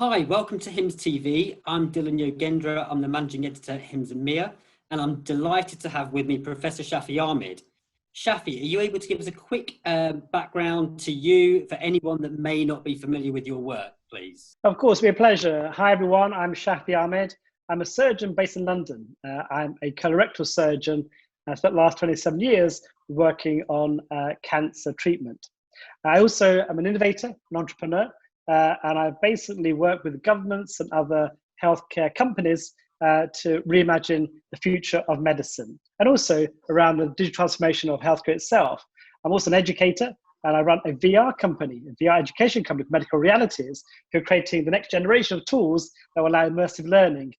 Hi, welcome to HIMS TV. I'm Dylan Yogendra. I'm the managing editor at HIMS and Mia, and I'm delighted to have with me Professor Shafi Ahmed. Shafi, are you able to give us a quick background to you for anyone that may not be familiar with your work, please? Of course, it'll be a pleasure. Hi, everyone. I'm Shafi Ahmed. I'm a surgeon based in London. I'm a colorectal surgeon. I spent the last 27 years working on cancer treatment. I also am an innovator, an entrepreneur, and I basically work with governments and other healthcare companies to reimagine the future of medicine, and also around the digital transformation of healthcare itself. I'm also an educator, and I run a VR company, a VR education company with medical realities, who are creating the next generation of tools that will allow immersive learning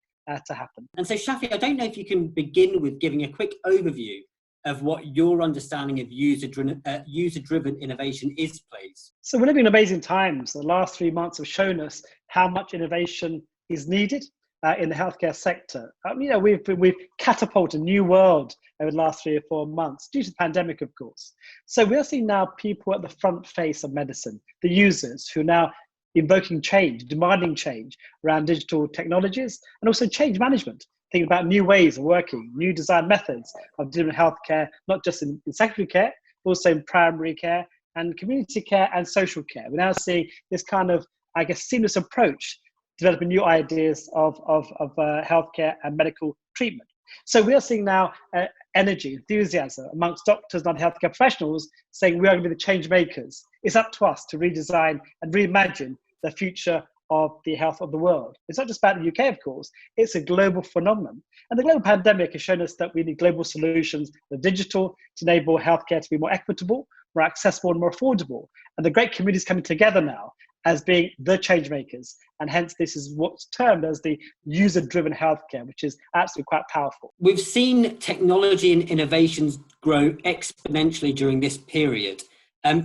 to happen. And so, Shafi, I don't know if you can begin with giving a quick overview of what your understanding of user-driven innovation is, please. So we're living in amazing times. The last 3 months have shown us how much innovation is needed in the healthcare sector. We've catapulted a new world over the last 3 or 4 months due to the pandemic, of course. So we're seeing now people at the front face of medicine, the users who are now invoking change, demanding change around digital technologies, and also change management, thinking about new ways of working, new design methods of delivering healthcare, not just in secondary care, but also in primary care and community care and social care. We're now seeing this kind of, seamless approach, developing new ideas of healthcare and medical treatment. So we are seeing now energy, enthusiasm amongst doctors and healthcare professionals saying we are going to be the change makers. It's up to us to redesign and reimagine the future of the health of the world. It's not just about the UK, of course, it's a global phenomenon. And the global pandemic has shown us that we need global solutions, the digital, to enable healthcare to be more equitable, more accessible and more affordable. And the great communities coming together now as being the change makers. And hence this is what's termed as the user-driven healthcare, which is absolutely quite powerful. We've seen technology and innovations grow exponentially during this period.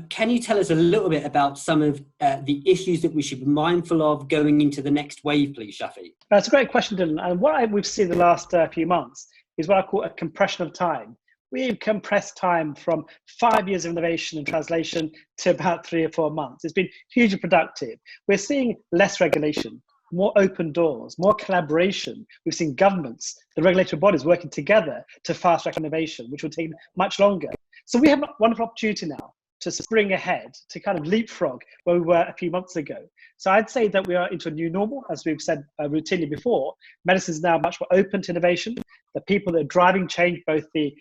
Can you tell us a little bit about some of the issues that we should be mindful of going into the next wave, please, Shafi? That's a great question, Dylan. And what we've seen the last few months is what I call a compression of time. We've compressed time from 5 years of innovation and translation to about 3 or 4 months. It's been hugely productive. We're seeing less regulation, more open doors, more collaboration. We've seen governments, the regulatory bodies working together to fast track innovation, which will take much longer. So we have a wonderful opportunity now to spring ahead, to kind of leapfrog where we were a few months ago. So I'd say that we are into a new normal, as we've said routinely before. Medicine is now much more open to innovation. The people that are driving change, both the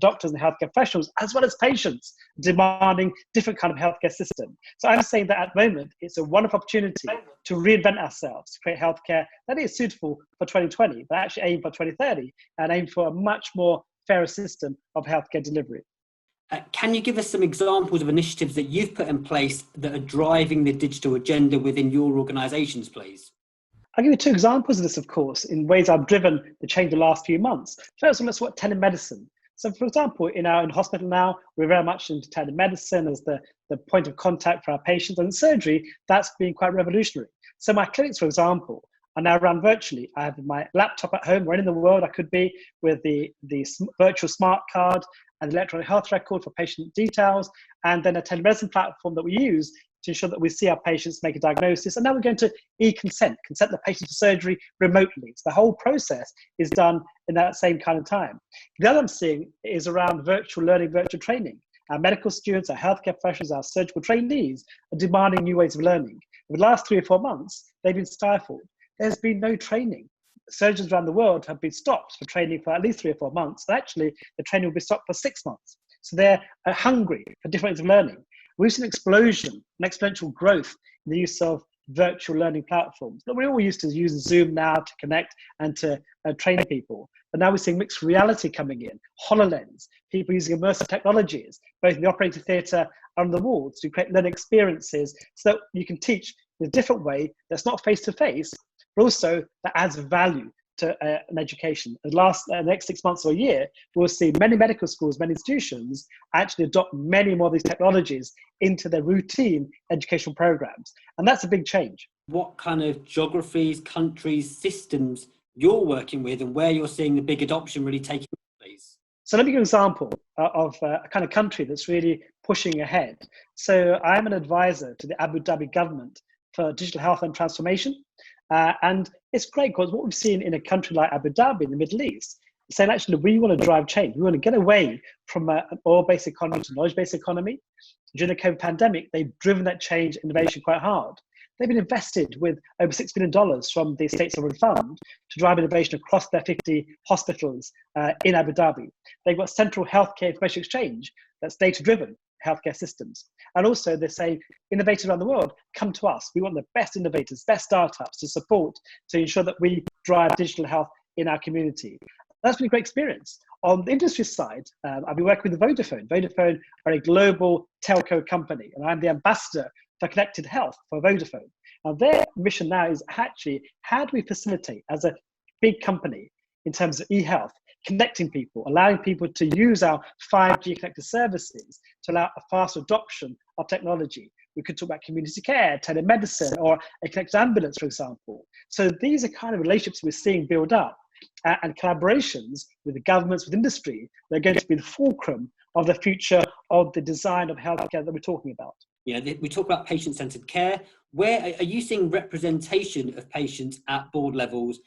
doctors and the healthcare professionals, as well as patients, demanding different kind of healthcare system. So I'm saying that at the moment, it's a wonderful opportunity to reinvent ourselves, to create healthcare that is suitable for 2020, but actually aim for 2030 and aim for a much more fairer system of healthcare delivery. Can you give us some examples of initiatives that you've put in place that are driving the digital agenda within your organisations, please? I'll give you 2 examples of this, of course, in ways I've driven the change the last few months. First one, let's look at telemedicine. So, for example, in our hospital now, we're very much into telemedicine as the point of contact for our patients. And in surgery, that's been quite revolutionary. So my clinics, for example, are now run virtually. I have my laptop at home, where in the world I could be, with the virtual smart card and electronic health record for patient details, and then a telemedicine platform that we use to ensure that we see our patients, make a diagnosis. And now we're going to consent the patient for surgery remotely. So the whole process is done in that same kind of time. The other I'm seeing is around virtual learning, virtual training. Our medical students, our healthcare professionals, our surgical trainees are demanding new ways of learning. Over the last 3 or 4 months, they've been stifled. There's been no training. Surgeons around the world have been stopped for training for at least 3 or 4 months. And actually, the training will be stopped for 6 months. So they're hungry for different ways of learning. We've seen an explosion, an exponential growth in the use of virtual learning platforms. We're all used to using Zoom now to connect and to train people. But now we're seeing mixed reality coming in, HoloLens, people using immersive technologies, both in the operating theatre and on the walls, to create learning experiences so that you can teach in a different way that's not face-to-face, but also that adds value to an education. The next 6 months or a year, we'll see many medical schools, many institutions actually adopt many more of these technologies into their routine educational programs. And that's a big change. What kind of geographies, countries, systems you're working with and where you're seeing the big adoption really taking place? So let me give you an example of a kind of country that's really pushing ahead. So I'm an advisor to the Abu Dhabi government for digital health and transformation. And it's great because what we've seen in a country like Abu Dhabi in the Middle East, saying actually we want to drive change. We want to get away from an oil-based economy to a knowledge-based economy. During the COVID pandemic, they've driven that change innovation quite hard. They've been invested with over $6 billion from the State Sovereign Fund to drive innovation across their 50 hospitals in Abu Dhabi. They've got central healthcare information exchange that's data-driven healthcare systems. And also they're saying, innovators around the world, come to us. We want the best innovators, best startups to support, to ensure that we drive digital health in our community. That's been a great experience. On the industry side, I've been working with Vodafone. Vodafone are a global telco company, and I'm the ambassador for connected health for Vodafone. Now their mission now is actually, how do we facilitate as a big company in terms of e-health, connecting people, allowing people to use our 5G connected services to allow a faster adoption of technology. We could talk about community care, telemedicine, or a connected ambulance, for example. So these are kind of relationships we're seeing build up and collaborations with the governments, with industry, that are going to be the fulcrum of the future of the design of healthcare that we're talking about. Yeah, we talk about patient-centered care. Where are you seeing representation of patients at board levels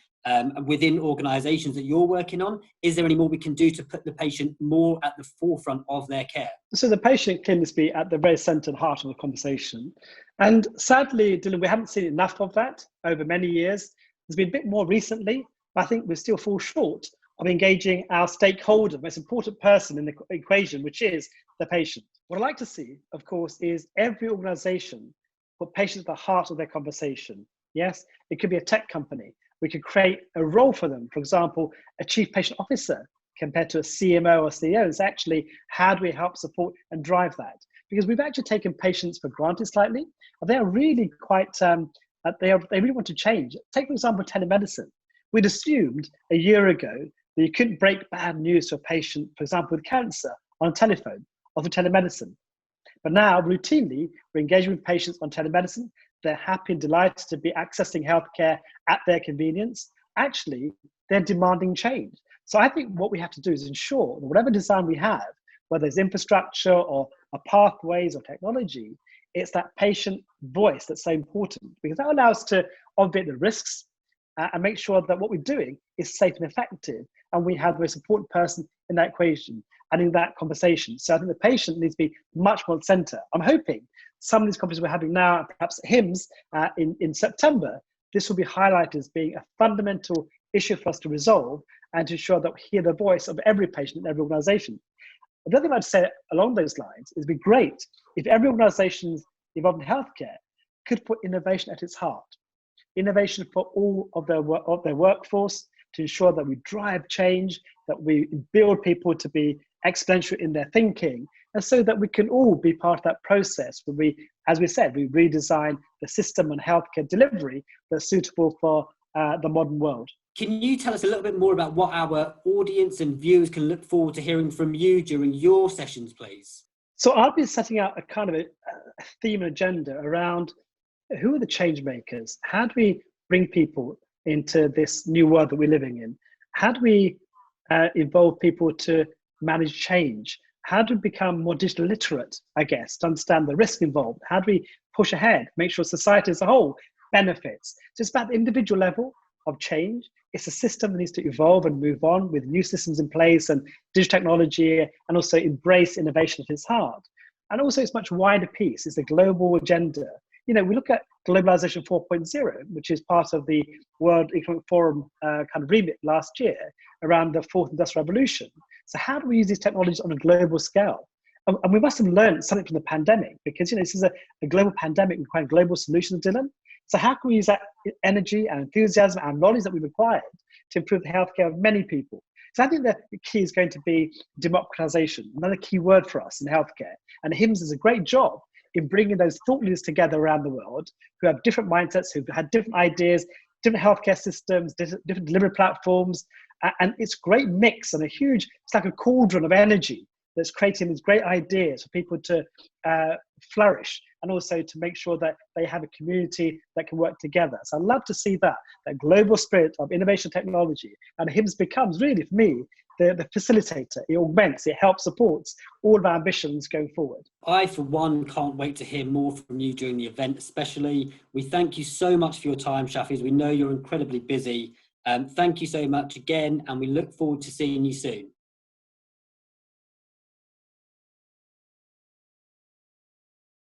within organisations that you're working on? Is there any more we can do to put the patient more at the forefront of their care? So the patient can be at the very centre and heart of the conversation. And sadly, Dylan, we haven't seen enough of that over many years. There's been a bit more recently, but I think we still fall short of engaging our stakeholder, the most important person in the equation, which is the patient. What I'd like to see, of course, is every organisation put patients at the heart of their conversation. Yes, it could be a tech company. We could create a role for them. For example, a chief patient officer compared to a CMO or CEO. It's actually, how do we help support and drive that? Because we've actually taken patients for granted slightly. They are really quite, they really want to change. Take, for example, telemedicine. We'd assumed a year ago that you couldn't break bad news to a patient, for example, with cancer on telephone or through telemedicine. But now, routinely, we're engaging with patients on telemedicine. They're happy and delighted to be accessing healthcare at their convenience. Actually, they're demanding change. So I think what we have to do is ensure that whatever design we have, whether it's infrastructure or pathways or technology, it's that patient voice that's so important, because that allows us to obviate the risks and make sure that what we're doing is safe and effective, and we have the most important person in that equation and in that conversation. So I think the patient needs to be much more at the centre. I'm hoping some of these conversations we're having now, perhaps HIMSS in September, this will be highlighted as being a fundamental issue for us to resolve and to ensure that we hear the voice of every patient in every organisation. The other thing I'd say along those lines is it'd be great if every organisation involved in healthcare could put innovation at its heart. Innovation for all of their workforce, to ensure that we drive change, that we build people to be exponential in their thinking, and so that we can all be part of that process where we, as we said, we redesign the system and healthcare delivery that's suitable for the modern world. Can you tell us a little bit more about what our audience and viewers can look forward to hearing from you during your sessions, please? So I'll be setting out a kind of a theme and agenda around who are the change makers? How do we bring people into this new world that we're living in? How do we involve people to manage change? How do we become more digital literate, I guess, to understand the risk involved? How do we push ahead, make sure society as a whole benefits? So it's about the individual level of change. It's a system that needs to evolve and move on with new systems in place and digital technology, and also embrace innovation at its heart. And also it's much wider piece. It's a global agenda. You know, we look at globalization 4.0, which is part of the World Economic Forum kind of remit last year around the fourth industrial revolution. So how do we use these technologies on a global scale? And we must have learned something from the pandemic, because, you know, this is a global pandemic requiring global solutions, Dylan. So how can we use that energy and enthusiasm and knowledge that we've acquired to improve the healthcare of many people? So I think that the key is going to be democratization, another key word for us in healthcare. And HIMSS does a great job in bringing those thought leaders together around the world who have different mindsets, who've had different ideas, different healthcare systems, different delivery platforms. And it's a great mix and it's like a cauldron of energy that's creating these great ideas for people to flourish and also to make sure that they have a community that can work together. So I'd love to see that global spirit of innovation technology. And HIMSS becomes really, for me, the facilitator. It augments, it helps, supports all of our ambitions going forward. I, for one, can't wait to hear more from you during the event, especially. We thank you so much for your time, Shafi, as we know you're incredibly busy. Thank you so much again, and we look forward to seeing you soon.